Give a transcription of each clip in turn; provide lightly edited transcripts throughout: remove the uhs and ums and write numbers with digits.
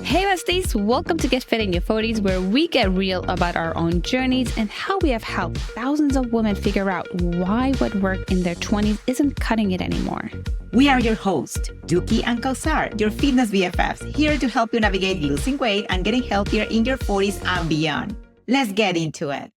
Hey besties, welcome to Get Fit in Your 40s, where we get real about our own journeys and how we have helped thousands of women figure out why what worked in their 20s isn't cutting it anymore. We are your hosts, Dookie and Kausar, your fitness BFFs, here to help you navigate losing weight and getting healthier in your 40s and beyond. Let's get into it.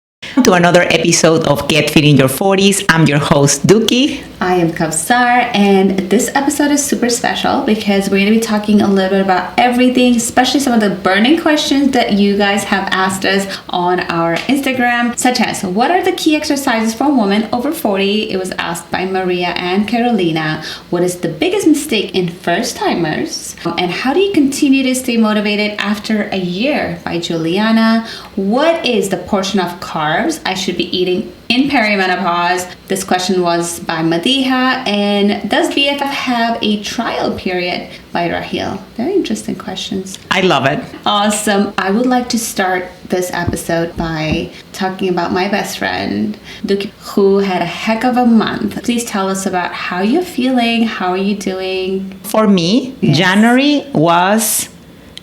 To another episode of Get Fit in Your 40s. I'm your host, Dookie. I am Kausar, and this episode is super special because we're going to be talking a little bit about everything, especially some of the burning questions that you guys have asked us on our Instagram, such as, what are the key exercises for women over 40? It was asked by Maria and Carolina. What is the biggest mistake in first-timers? And how do you continue to stay motivated after a year? By Juliana. What is the portion of carbs I should be eating in perimenopause? This question was by Madiha. And does BFF have a trial period? By Rahil. Very interesting questions. I love it. Awesome. I would like to start this episode by talking about my best friend, Duki, who had a heck of a month. Please tell us about how you're feeling. How are you doing? For me, yes. January was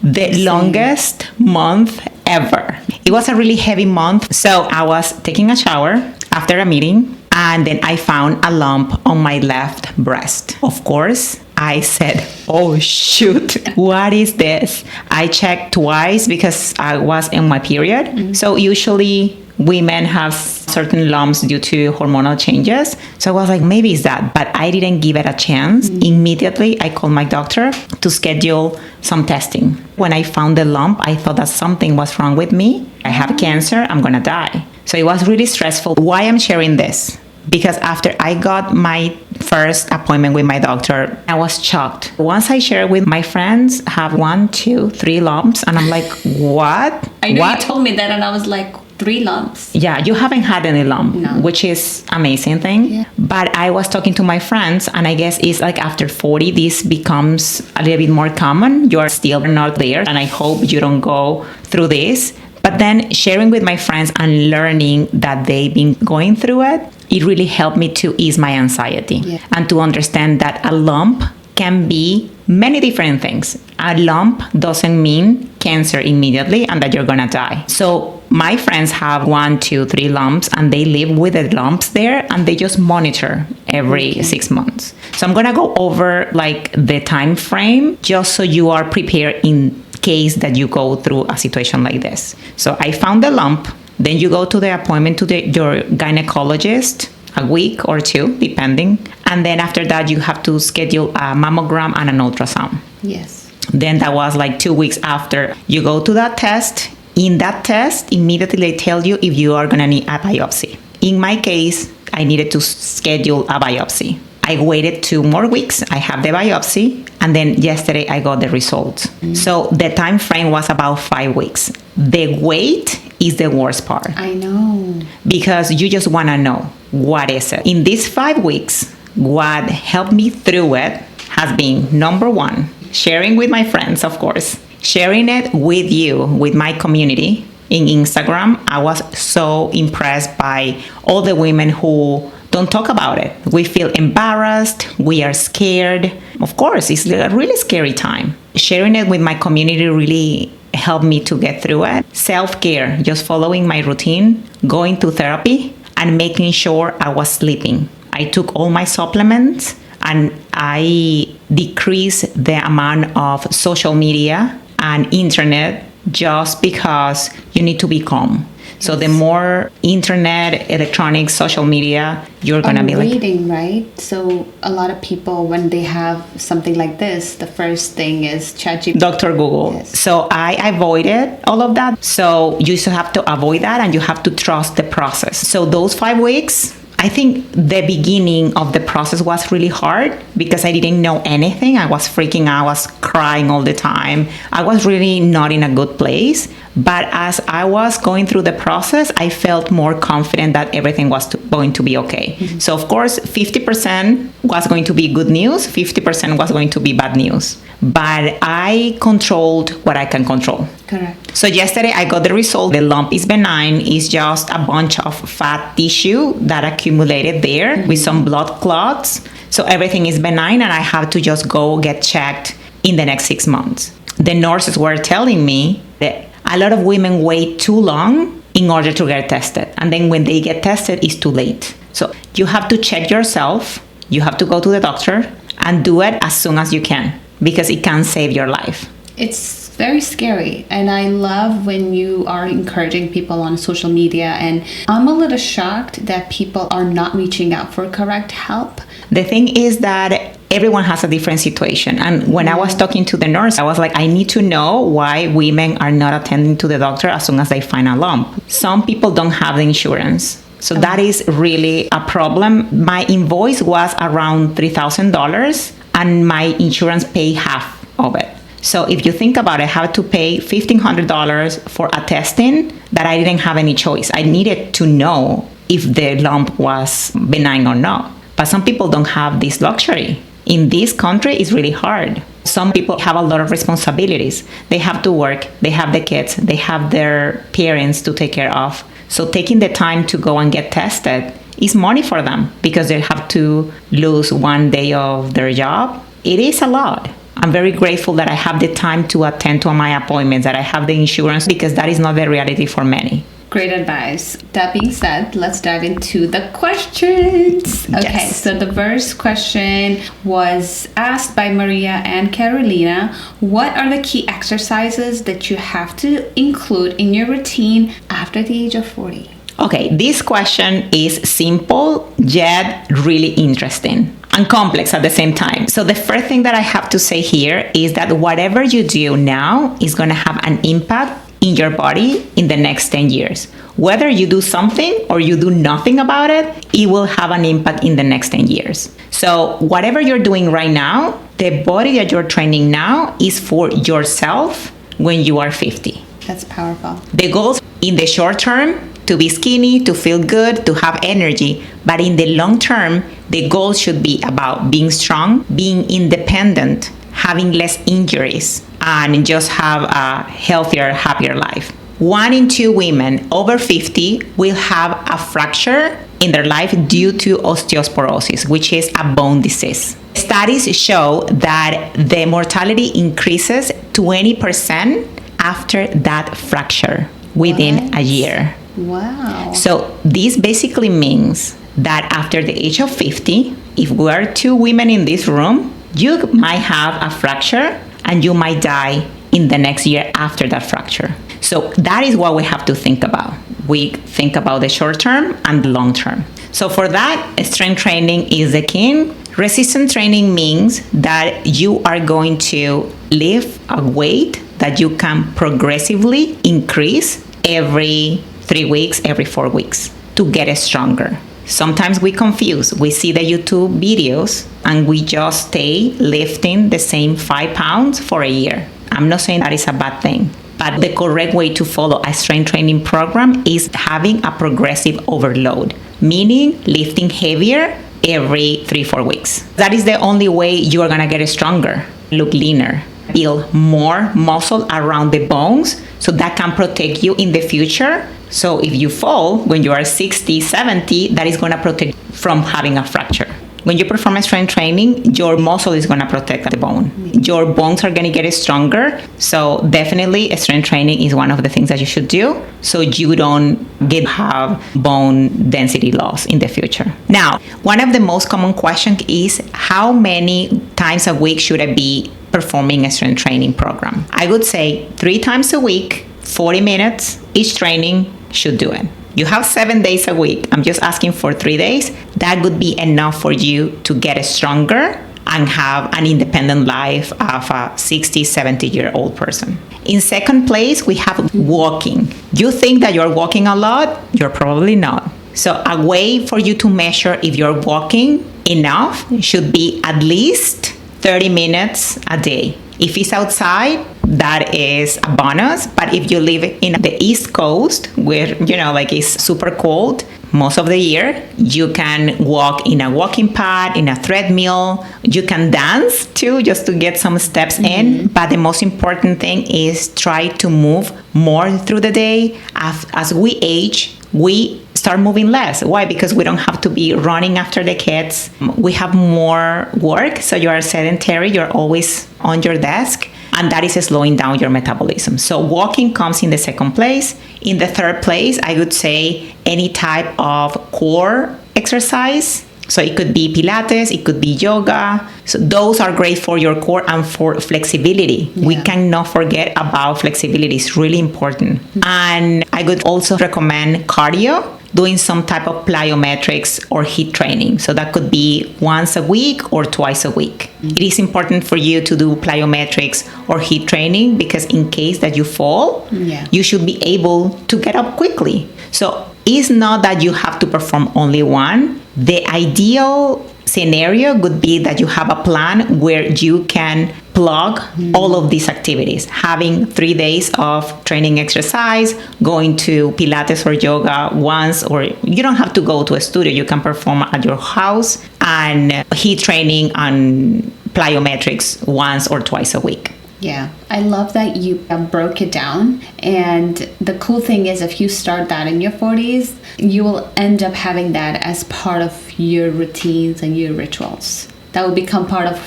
the longest month ever. It was a really heavy month. So I was taking a shower after a meeting, and then I found a lump on my left breast. Of course, I said, oh shoot, what is this? I checked twice because I was in my period. Mm-hmm. So usually women have certain lumps due to hormonal changes. So I was like, maybe it's that, but I didn't give it a chance. Mm-hmm. Immediately, I called my doctor to schedule some testing. When I found the lump, I thought that something was wrong with me. I have cancer, I'm gonna die. So it was really stressful. Why I'm sharing this? Because after I got my first appointment with my doctor, I was shocked. Once I shared with my friends, have 1, 2, 3 lumps, and I'm like, what? I know what? You told me that, and I was like, 3 lumps. Yeah, you haven't had any lump, no. Which is amazing thing. Yeah. But I was talking to my friends, and I guess it's like after 40, this becomes a little bit more common. You are still not there, and I hope you don't go through this. But then sharing with my friends and learning that they've been going through it, it really helped me to ease my anxiety and to understand that a lump can be many different things. A lump doesn't mean cancer immediately and that you're gonna die. So my friends have 1, 2, 3 lumps, and they live with the lumps there, and they just monitor every 6 months. So I'm gonna go over like the time frame just so you are prepared in case that you go through a situation like this. So I found the lump. Then you go to the appointment to your gynecologist, a week or 2, depending. And then after that, you have to schedule a mammogram and an ultrasound. Yes. Then that was like 2 weeks after. You go to that test. In that test, immediately they tell you if you are going to need a biopsy. In my case, I needed to schedule a biopsy. I waited 2 more weeks. I have the biopsy. And then yesterday I got the results. Mm-hmm. So the time frame was about 5 weeks. The wait is the worst part. I know. Because you just want to know, what is it? In these 5 weeks, what helped me through it has been, number 1, sharing with my friends, of course. Sharing it with you, with my community in Instagram. I was so impressed by all the women who don't talk about it. We feel embarrassed. We are scared. Of course, it's a really scary time. Sharing it with my community really helped me to get through it. Self-care, just following my routine, going to therapy, and making sure I was sleeping. I took all my supplements, and I decreased the amount of social media and internet just because you need to be calm. So the more internet, electronics, social media, you're going to be like... reading, right? So a lot of people, when they have something like this, the first thing is ChatGPT. Dr. Google. Yes. So I avoided all of that. So you still have to avoid that, and you have to trust the process. So those 5 weeks, I think the beginning of the process was really hard because I didn't know anything. I was freaking out. I was crying all the time. I was really not in a good place. But as I was going through the process, I felt more confident that everything was going to be okay. Mm-hmm. So of course, 50% was going to be good news, 50% was going to be bad news. But I controlled what I can control. Correct. So yesterday I got the result. The lump is benign. It's just a bunch of fat tissue that accumulated there with some blood clots. So everything is benign, and I have to just go get checked in the next 6 months. the nurses were telling me that a lot of women wait too long in order to get tested. And then when they get tested, it's too late. So you have to check yourself. You have to go to the doctor and do it as soon as you can, because it can save your life. It's very scary, and I love when you are encouraging people on social media, and I'm a little shocked that people are not reaching out for correct help. The thing is that everyone has a different situation, and when I was talking to the nurse, I was like, I need to know why women are not attending to the doctor as soon as they find a lump. Some people don't have the insurance, so that is really a problem. My invoice was around $3,000, and my insurance paid half of it. So if you think about it, I had to pay $1,500 for a testing that I didn't have any choice. I needed to know if the lump was benign or not. But some people don't have this luxury. In this country, it's really hard. Some people have a lot of responsibilities. They have to work, they have the kids, they have their parents to take care of. So taking the time to go and get tested is money for them, because they have to lose one day of their job. It is a lot. I'm very grateful that I have the time to attend to my appointments, that I have the insurance, because that is not the reality for many. Great advice. That being said, let's dive into the questions. Okay, Yes. so the first question was asked by Maria and Carolina. What are the key exercises that you have to include in your routine after the age of 40? Okay, this question is simple yet really interesting and complex at the same time. So the first thing that I have to say here is that whatever you do now is going to have an impact in your body in the next 10 years. Whether you do something or you do nothing about it, it will have an impact in the next 10 years. So whatever you're doing right now, the body that you're training now is for yourself when you are 50. That's powerful. The goals in the short term, to be skinny, to feel good, to have energy. But in the long term, the goal should be about being strong, being independent, having less injuries, and just have a healthier, happier life. 1 in 2 women over 50 will have a fracture in their life due to osteoporosis, which is a bone disease. Studies show that the mortality increases 20% after that fracture within a year. Wow. So this basically means that after the age of 50, if we are 2 women in this room, you might have a fracture and you might die in the next year after that fracture. So that is what we have to think about. We think about the short term and the long term. So for that, strength training is the key. Resistance training means that you are going to lift a weight that you can progressively increase every 3 weeks, every 4 weeks to get it stronger. Sometimes we confuse. We see the YouTube videos and we just stay lifting the same 5 pounds for a year. I'm not saying that is a bad thing, but the correct way to follow a strength training program is having a progressive overload, meaning lifting heavier every 3-4 weeks. That is the only way you are gonna get stronger, look leaner, build more muscle around the bones so that can protect you in the future. So if you fall when you are 60, 70, that is going to protect from having a fracture. When you perform strength training, your muscle is going to protect the bone. Your bones are going to get stronger. So definitely strength training is one of the things that you should do so you don't have bone density loss in the future. Now, one of the most common questions is how many times a week should I be performing a strength training program? I would say 3 times a week, 40 minutes each training should do it. You have 7 days a week. I'm just asking for 3 days. That would be enough for you to get stronger and have an independent life of a 60, 70-year-old person. In second place, we have walking. You think that you're walking a lot? You're probably not. So a way for you to measure if you're walking enough should be at least 30 minutes a day. If it's outside, that is a bonus. But if you live in the East Coast where, it's super cold most of the year, you can walk in a walking pad, in a treadmill. You can dance too, just to get some steps in. But the most important thing is try to move more through the day. As we age, we start moving less. Why? Because we don't have to be running after the kids. We have more work, so you are sedentary. You're always on your desk. and that is slowing down your metabolism. So walking comes in the second place. In the third place, I would say any type of core exercise. So it could be Pilates, it could be yoga. So those are great for your core and for flexibility. Yeah. We cannot forget about flexibility. It's really important. And I would also recommend cardio, doing some type of plyometrics or HIIT training. So that could be once a week or twice a week. It is important for you to do plyometrics or HIIT training because in case that you fall, you should be able to get up quickly. So it's not that you have to perform only one. The ideal scenario would be that you have a plan where you can plug all of these activities, having 3 days of training exercise, going to Pilates or yoga once, or you don't have to go to a studio. You can perform at your house, and HIIT training and plyometrics once or twice a week. Yeah, I love that you broke it down. And the cool thing is if you start that in your 40s, you will end up having that as part of your routines and your rituals. That will become part of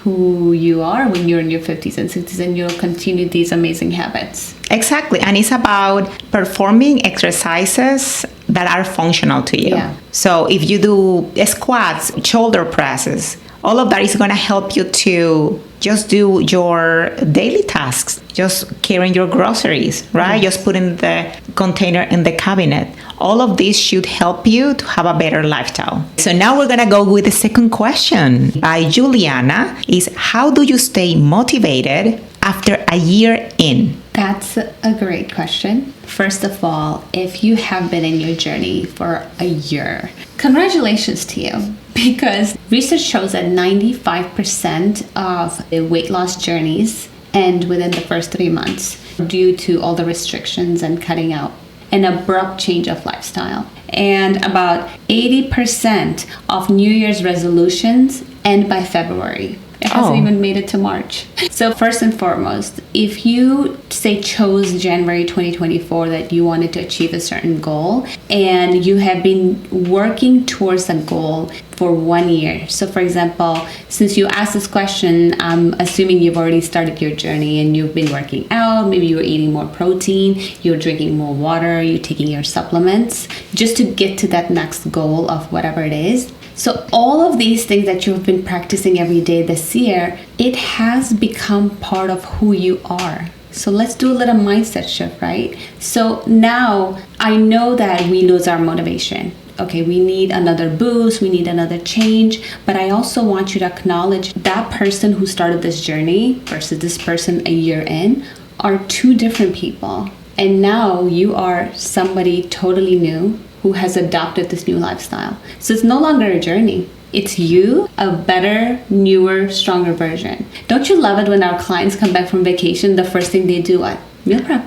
who you are when you're in your 50s and 60s, and you'll continue these amazing habits. Exactly. And it's about performing exercises that are functional to you. Yeah. So if you do squats, shoulder presses, all of that is going to help you to just do your daily tasks, just carrying your groceries, right? Yes. Just putting the container in the cabinet. All of this should help you to have a better lifestyle. So now we're going to go with the second question by Juliana is, how do you stay motivated after a year in? That's a great question. First of all, if you have been in your journey for a year, congratulations to you, because research shows that 95% of the weight loss journeys end within the first 3 months due to all the restrictions and cutting out an abrupt change of lifestyle. And about 80% of New Year's resolutions end by February. It hasn't even made it to March. So first and foremost, if you say chose January 2024 that you wanted to achieve a certain goal and you have been working towards a goal for 1 year. So for example, since you asked this question, I'm assuming you've already started your journey and you've been working out, maybe you're eating more protein, you're drinking more water, you're taking your supplements just to get to that next goal of whatever it is. So all of these things that you've been practicing every day this year, it has become part of who you are. So let's do a little mindset shift, right? So now I know that we lose our motivation. Okay, we need another boost, we need another change, but I also want you to acknowledge that person who started this journey versus this person a year in are two different people. And now you are somebody totally new who has adopted this new lifestyle. So it's no longer a journey. It's you, a better, newer, stronger version. Don't you love it when our clients come back from vacation, the first thing they do, what? Meal prep.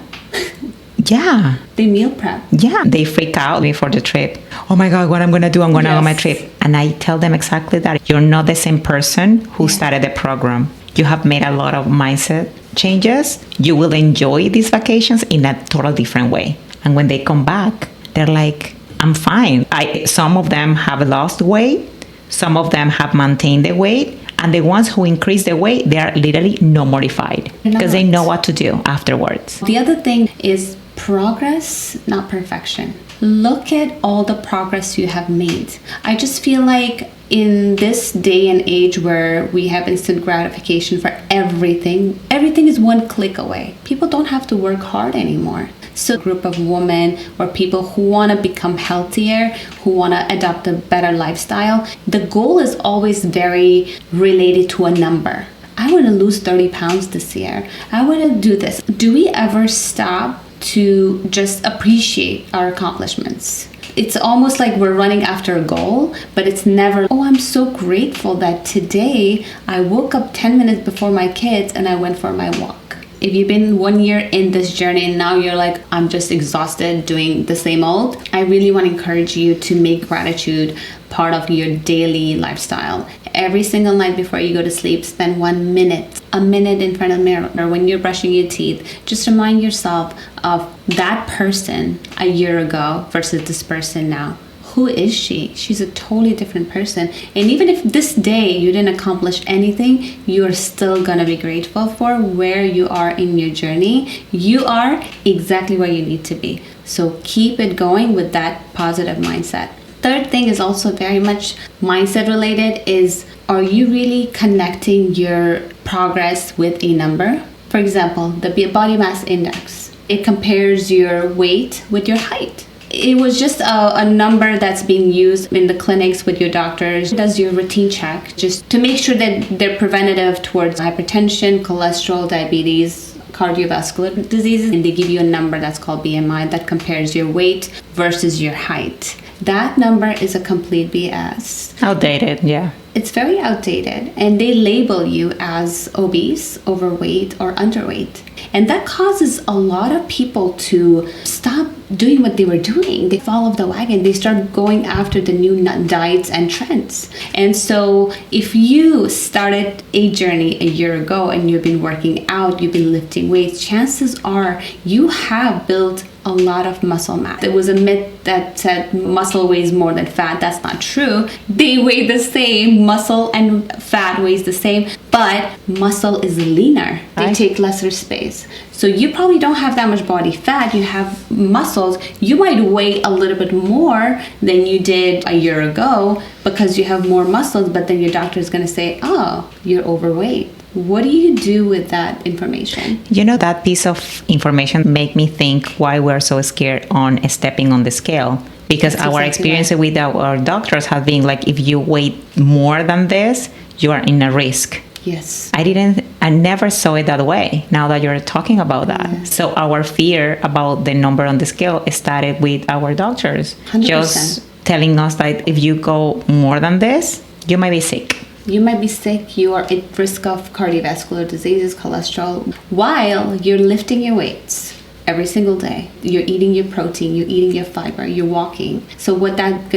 Yeah. They meal prep. Yeah. They freak out before the trip. Oh my God, what I'm going to do? I'm going to go on my trip. And I tell them exactly that. You're not the same person who started the program. You have made a lot of mindset changes. You will enjoy these vacations in a totally different way. And when they come back, they're like, I'm fine. Some of them have lost weight. Some of them have maintained the weight. And the ones who increase the weight, they are literally not mortified because they know what to do afterwards. The other thing is progress, not perfection. Look at all the progress you have made. I just feel like in this day and age where we have instant gratification for everything is one click away. People don't have to work hard anymore. So a group of women or people who want to become healthier, who want to adopt a better lifestyle, the goal is always very related to a number. I want to lose 30 pounds this year. I want to do this. Do we ever stop to just appreciate our accomplishments? It's almost like we're running after a goal, but it's never, oh, I'm so grateful that today I woke up 10 minutes before my kids and I went for my walk. If you've been 1 year in this journey and now you're like, I'm just exhausted doing the same old, I really want to encourage you to make gratitude part of your daily lifestyle. Every single night before you go to sleep, spend a minute in front of the mirror, or when you're brushing your teeth, just remind yourself of that person a year ago versus this person now. who is she? She's a totally different person. And even if this day you didn't accomplish anything, you're still gonna be grateful for where you are in your journey. You are exactly where you need to be. So keep it going with that positive mindset. Third thing is also very much mindset related is, are you really connecting your progress with a number? For example, the body mass index. It compares your weight with your height. It was just a number that's being used in the clinics with your doctors. It does your routine check just to make sure that they're preventative towards hypertension, cholesterol, diabetes, cardiovascular diseases. And they give you a number that's called BMI that compares your weight versus your height. That number is a complete BS. Outdated, yeah. It's very outdated, and they label you as obese, overweight, or underweight. And that causes a lot of people to stop doing what they were doing. They fall off the wagon. They start going after the new diets and trends. And so if you started a journey a year ago and you've been working out, you've been lifting weights, chances are you have built a lot of muscle mass. There was a myth that said muscle weighs more than fat. That's not true. They weigh the same. Muscle and fat weighs the same, but muscle is leaner. They take lesser space. So you probably don't have that much body fat. You have muscles. You might weigh a little bit more than you did a year ago because you have more muscles, but then your doctor is going to say, oh, you're overweight. What do you do with that information? You know, that piece of information make me think why we're so scared on stepping on the scale. Because that's our experience with our doctors have been like, if you weigh more than this, you are in a risk. Yes. I never saw it that way now that you're talking about that. Yes. So our fear about the number on the scale started with our doctors. 100%. Just telling us that if you go more than this, you might be sick. You might be sick, you are at risk of cardiovascular diseases, cholesterol, while you're lifting your weights every single day. You're eating your protein, you're eating your fiber, you're walking. So what that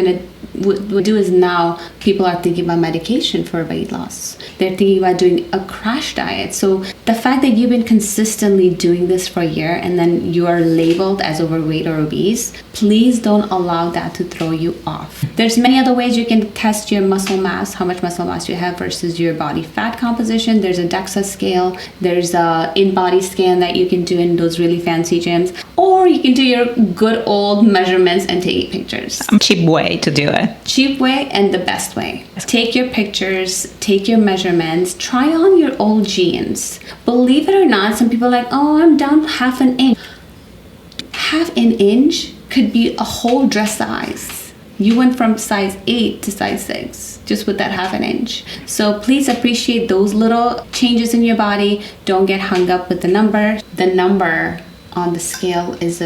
would do is now people are thinking about medication for weight loss. They're thinking about doing a crash diet. So the fact that you've been consistently doing this for a year and then you are labeled as overweight or obese, please don't allow that to throw you off. There's many other ways you can test your muscle mass, how much muscle mass you have versus your body fat composition. There's a DEXA scale. There's a in-body scan that you can do in those really fancy gyms. Or you can do your good old measurements and take pictures. Cheap way to do it. Cheap way and the best way. Take your pictures, take your measurements, try on your old jeans. Believe it or not, some people are like, oh, I'm down half an inch. Half an inch could be a whole dress size. You went from size 8 to size 6 just with that half an inch. So please appreciate those little changes in your body. Don't get hung up with the number. The number on the scale is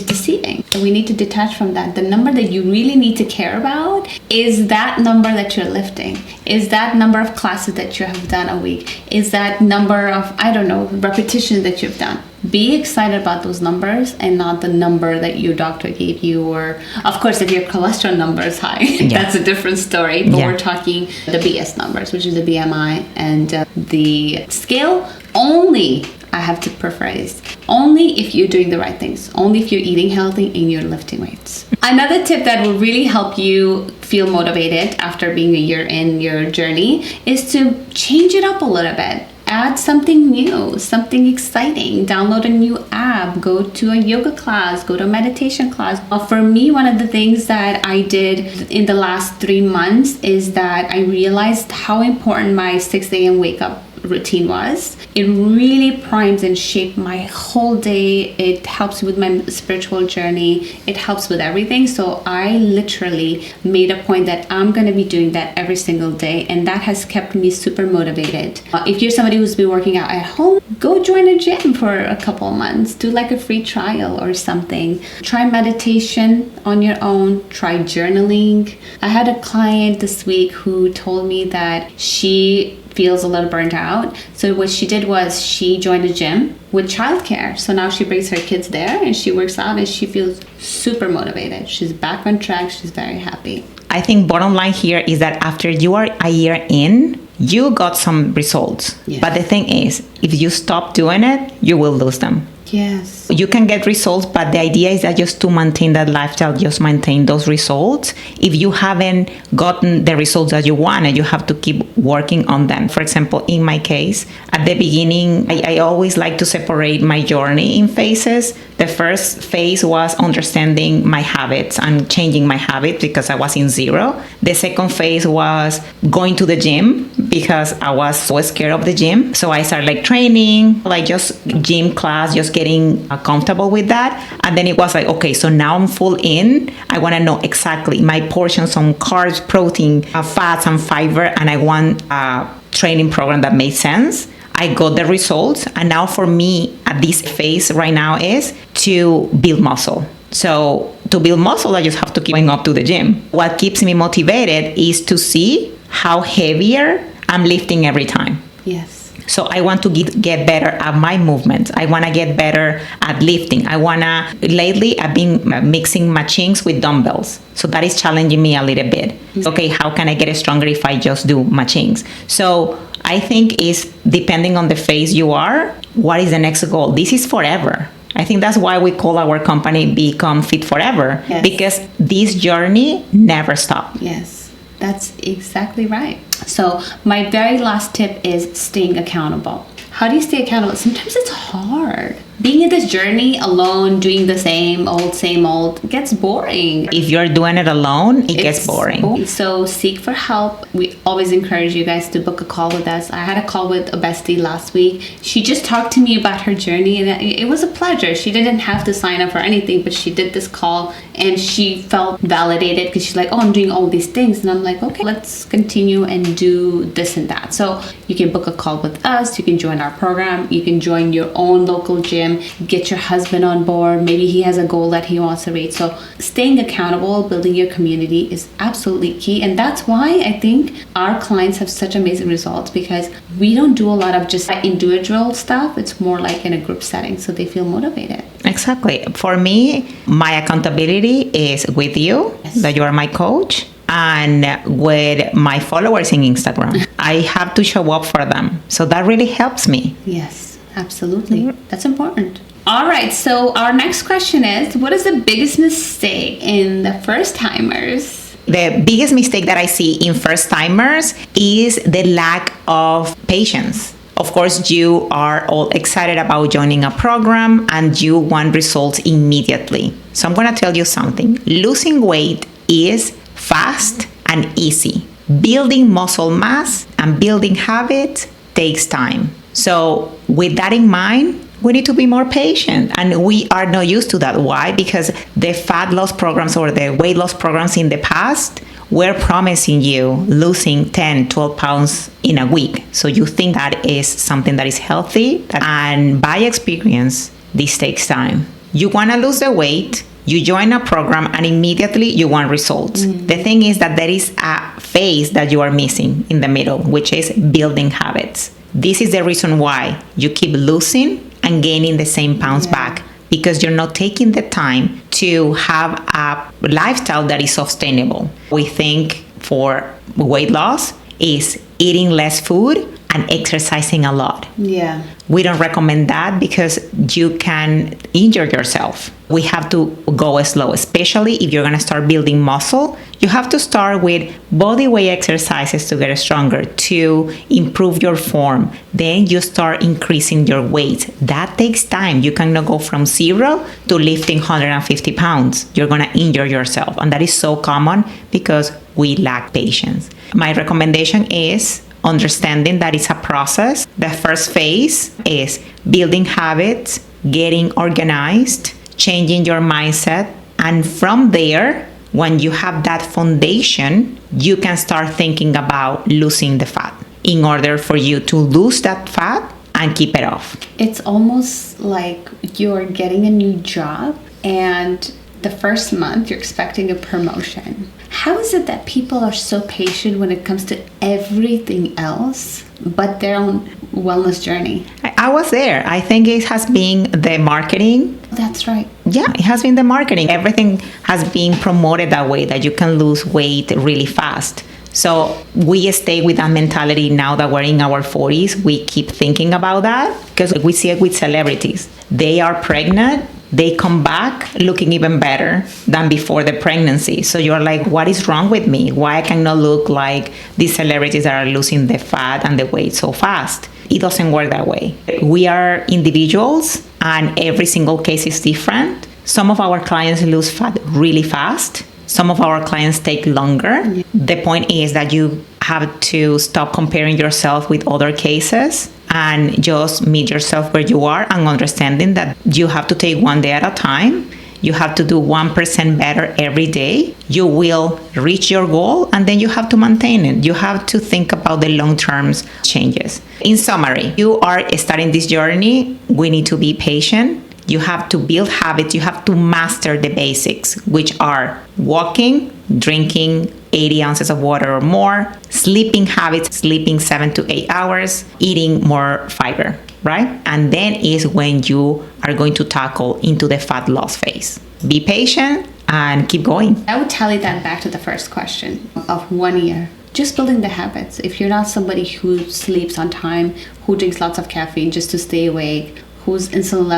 deceiving. And we need to detach from that. The number that you really need to care about is that number that you're lifting, is that number of classes that you have done a week, is that number of, I don't know, repetitions that you've done. Be excited about those numbers and not the number that your doctor gave you. Or of course, if your cholesterol number is high, that's a different story. But we're talking the BS numbers, which is the BMI and the scale. Only, I have to paraphrase, only if you're doing the right things, only if you're eating healthy and you're lifting weights. Another tip that will really help you feel motivated after being a year in your journey is to change it up a little bit. Add something new, something exciting. Download a new app, go to a yoga class, go to a meditation class. For me, one of the things that I did in the last 3 months is that I realized how important my 6 a.m. wake up routine was. It really primes and shaped my whole day. It helps with my spiritual journey. It helps with everything. So I literally made a point that I'm going to be doing that every single day. And that has kept me super motivated. If you're somebody who's been working out at home, go join a gym for a couple months. Do like a free trial or something. Try meditation on your own. Try journaling. I had a client this week who told me that she feels a little burnt out. So what she did was she joined a gym with childcare. So now she brings her kids there and she works out and she feels super motivated. She's back on track. She's very happy. I think bottom line here is that after you are a year in, you got some results. Yes. But the thing is, if you stop doing it, you will lose them. Yes. You can get results, but the idea is that just to maintain that lifestyle, just maintain those results. If you haven't gotten the results that you wanted, you have to keep working on them. For example, in my case, at the beginning, I always like to separate my journey in phases. The first phase was understanding my habits and changing my habits because I was in zero. The second phase was going to the gym because I was so scared of the gym. So I started like training, like just gym class, just getting comfortable with that. And then it was like, okay, so now I'm full in. I want to know exactly my portions on carbs, protein, fats, and fiber. And I want a training program that made sense. I got the results. And now for me at this phase right now is to build muscle. So to build muscle, I just have to keep going up to the gym. What keeps me motivated is to see how heavier I'm lifting every time. Yes. So I want to get better at my movements. I want to get better at lifting. Lately I've been mixing machines with dumbbells. So that is challenging me a little bit. Mm-hmm. Okay, how can I get stronger if I just do machines? So I think it's depending on the phase you are, what is the next goal? This is forever. I think that's why we call our company Become Fit Forever. Yes. Because this journey never stops. Yes, that's exactly right. So my very last tip is staying accountable. How do you stay accountable? Sometimes it's hard. Being in this journey alone, doing the same old, gets boring. If you're doing it alone, it gets boring. So seek for help. We always encourage you guys to book a call with us. I had a call with a bestie last week. She just talked to me about her journey, and it was a pleasure. She didn't have to sign up for anything, but she did this call, and she felt validated because she's like, oh, I'm doing all these things. And I'm like, okay, let's continue and do this and that. So you can book a call with us. You can join our program. You can join your own local gym. Get your husband on board. Maybe he has a goal that he wants to reach. So staying accountable, building your community is absolutely key. And that's why I think our clients have such amazing results, because we don't do a lot of just individual stuff. It's more like in a group setting, so they feel motivated. Exactly. For me, my accountability is with you, yes, that you are my coach, and with my followers in Instagram. I have to show up for them. So that really helps me. Yes. Absolutely. Mm-hmm. That's important. All right. So our next question is, what is the biggest mistake in the first timers? The biggest mistake that I see in first timers is the lack of patience. Of course, you are all excited about joining a program and you want results immediately. So I'm going to tell you something. Losing weight is fast and easy. Building muscle mass and building habits takes time. So with that in mind, we need to be more patient, and we are not used to that. Why? Because the fat loss programs or the weight loss programs in the past were promising you losing 10, 12 pounds in a week. So you think that is something that is healthy, and by experience, this takes time. You want to lose the weight, you join a program, and immediately you want results. Mm-hmm. The thing is that there is a phase that you are missing in the middle, which is building habits. This is the reason why you keep losing and gaining the same pounds back, because you're not taking the time to have a lifestyle that is sustainable. We think for weight loss is eating less food and exercising a lot. Yeah. We don't recommend that because you can injure yourself. We have to go slow, especially if you're going to start building muscle. You have to start with body weight exercises to get stronger, to improve your form. Then you start increasing your weight. That takes time. You cannot go from 0 to lifting 150 pounds. You're going to injure yourself. And that is so common because we lack patience. My recommendation is understanding that it's a process. The first phase is building habits, getting organized, changing your mindset. And from there, when you have that foundation, you can start thinking about losing the fat in order for you to lose that fat and keep it off. It's almost like you're getting a new job and the first month you're expecting a promotion. How is it that people are so patient when it comes to everything else but their own wellness journey? I was there. I think it has been the marketing. That's right. Yeah, it has been the marketing. Everything has been promoted that way, that you can lose weight really fast. So we stay with that mentality now that we're in our 40s. We keep thinking about that because we see it with celebrities. They are pregnant. They come back looking even better than before the pregnancy. So you're like, what is wrong with me? Why I cannot look like these celebrities that are losing the fat and the weight so fast? It doesn't work that way. We are individuals and every single case is different. Some of our clients lose fat really fast. Some of our clients take longer. Yeah. The point is that you have to stop comparing yourself with other cases and just meet yourself where you are and understanding that you have to take one day at a time. You have to do 1% better every day. You will reach your goal and then you have to maintain it. You have to think about the long-term changes. In summary, you are starting this journey. We need to be patient. You have to build habits. You have to master the basics, which are walking, drinking 80 ounces of water or more, sleeping habits, sleeping 7 to 8 hours, eating more fiber, right? And then is when you are going to tackle into the fat loss phase. Be patient and keep going. I would tally that back to the first question of 1 year. Just building the habits. If you're not somebody who sleeps on time, who drinks lots of caffeine just to stay awake, whose insulin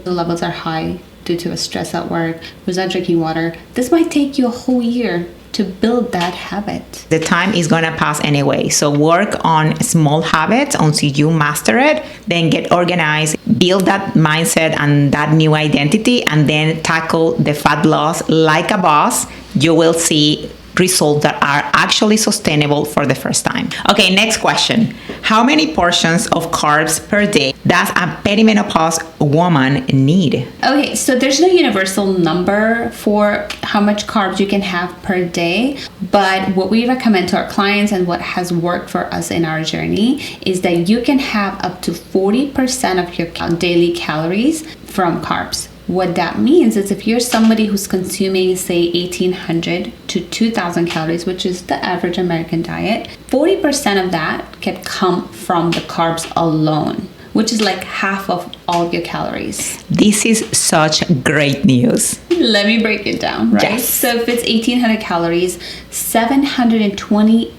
levels are high due to a stress at work, who's not drinking water, this might take you a whole year to build that habit. The time is going to pass anyway. So work on small habits until you master it, then get organized, build that mindset and that new identity, and then tackle the fat loss like a boss. You will see results that are actually sustainable for the first time. Okay, next question. How many portions of carbs per day does a perimenopause woman need? Okay, so there's no universal number for how much carbs you can have per day, but what we recommend to our clients and what has worked for us in our journey is that you can have up to 40% of your daily calories from carbs. What that means is if you're somebody who's consuming, say, 1,800 to 2,000 calories, which is the average American diet, 40% of that can come from the carbs alone, which is like half of all of your calories. This is such great news. Let me break it down, right? Yes. So if it's 1,800 calories, 720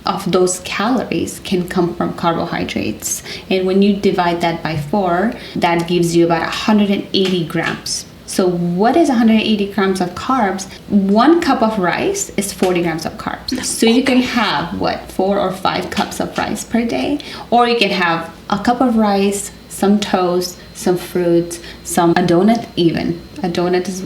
of those calories can come from carbohydrates. And when you divide that by 4, that gives you about 180 grams. So what is 180 grams of carbs? 1 cup of rice is 40 grams of carbs. So you can have 4 or 5 cups of rice per day, or you can have a cup of rice, some toast, some fruits, a donut even. A donut is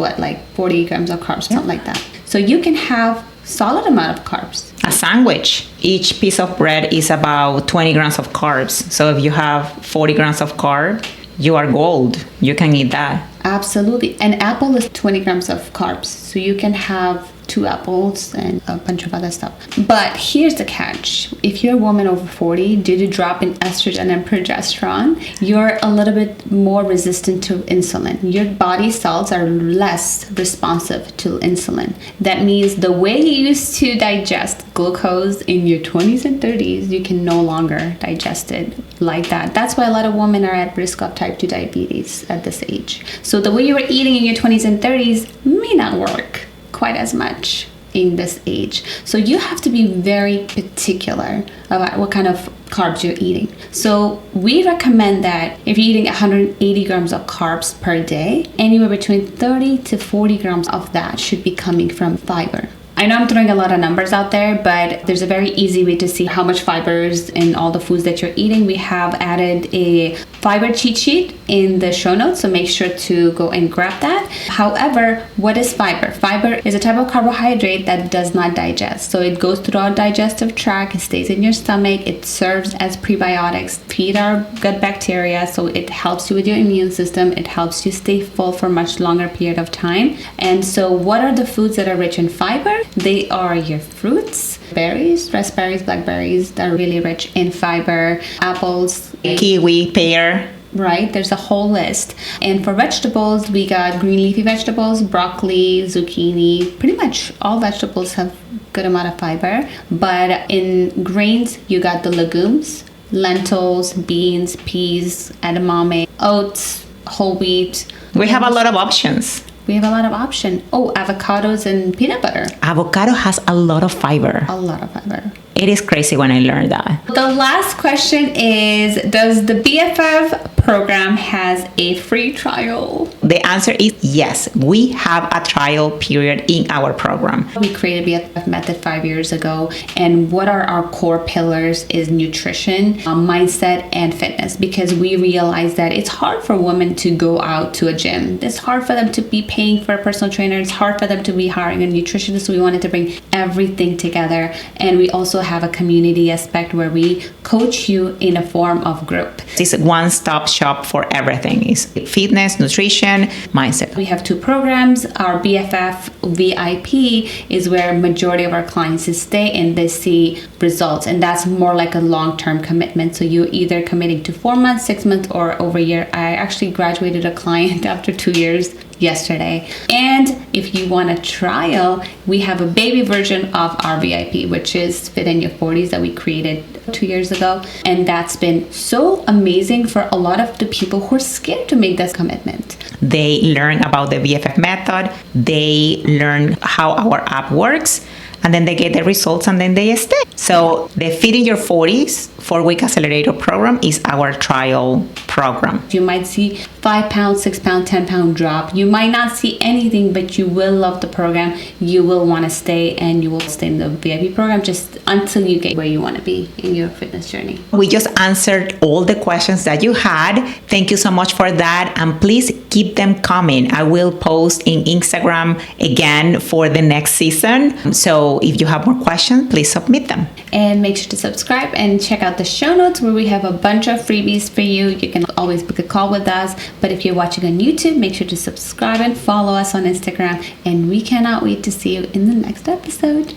40 grams of carbs, something like that. So you can have solid amount of carbs. A sandwich. Each piece of bread is about 20 grams of carbs. So if you have 40 grams of carb, you are gold. You can eat that. Absolutely. An apple is 20 grams of carbs. So you can have 2 apples and a bunch of other stuff. But here's the catch. If you're a woman over 40, due to drop in estrogen and progesterone, you're a little bit more resistant to insulin. Your body cells are less responsive to insulin. That means the way you used to digest glucose in your 20s and 30s, you can no longer digest it like that. That's why a lot of women are at risk of type 2 diabetes at this age. So the way you were eating in your 20s and 30s may not work quite as much in this age. So you have to be very particular about what kind of carbs you're eating. So we recommend that if you're eating 180 grams of carbs per day, anywhere between 30 to 40 grams of that should be coming from fiber. I know I'm throwing a lot of numbers out there, but there's a very easy way to see how much fiber is in all the foods that you're eating. We have added a fiber cheat sheet in the show notes, so make sure to go and grab that. However, what is fiber? Fiber is a type of carbohydrate that does not digest. So it goes through our digestive tract, it stays in your stomach, it serves as prebiotics, feed our gut bacteria, so it helps you with your immune system, it helps you stay full for a much longer period of time. And so what are the foods that are rich in fiber? They are your fruits, berries, raspberries, blackberries that are really rich in fiber, apples, kiwi, pear. Right, there's a whole list. And for vegetables, we got green leafy vegetables, broccoli, zucchini. Pretty much all vegetables have good amount of fiber. But in grains, you got the legumes, lentils, beans, peas, edamame, oats, whole wheat. We have a lot of options. We have a lot of option. Oh, avocados and peanut butter. Avocado has a lot of fiber. A lot of fiber. It is crazy when I learned that. The last question is, does the BFF program has a free trial? The answer is yes. We have a trial period in our program. We created BFF Method 5 years ago, and what are our core pillars is nutrition, mindset, and fitness, because we realize that it's hard for women to go out to a gym. It's hard for them to be paying for a personal trainer. It's hard for them to be hiring a nutritionist. So we wanted to bring everything together, and we also have a community aspect where we coach you in a form of group. It's a one-stop shop for everything. It's fitness, nutrition, mindset. We have 2 programs. Our BFF VIP is where majority of our clients stay and they see results, and that's more like a long-term commitment. So you're either committing to 4 months, 6 months, or over a year. I actually graduated a client after 2 years yesterday. And if you want a trial, we have a baby version of our VIP, which is Fit in Your 40s, that we created 2 years ago. And that's been so amazing for a lot of the people who are scared to make this commitment. They learn about the BFF method, they learn how our app works, and then they get the results and then they stay. So the Fit in Your 40s 4-week accelerator program is our trial program. You might see 5 pounds, 6 pound, 10 pound drop. You might not see anything, but you will love the program. You will want to stay, and you will stay in the VIP program just until you get where you want to be in your fitness journey. We just answered all the questions that you had. Thank you so much for that. And please keep them coming. I will post in Instagram again for the next season. So if you have more questions, please submit them. And make sure to subscribe and check out the show notes where we have a bunch of freebies for you. You can always book a call with us. But if you're watching on YouTube, make sure to subscribe and follow us on Instagram. And we cannot wait to see you in the next episode.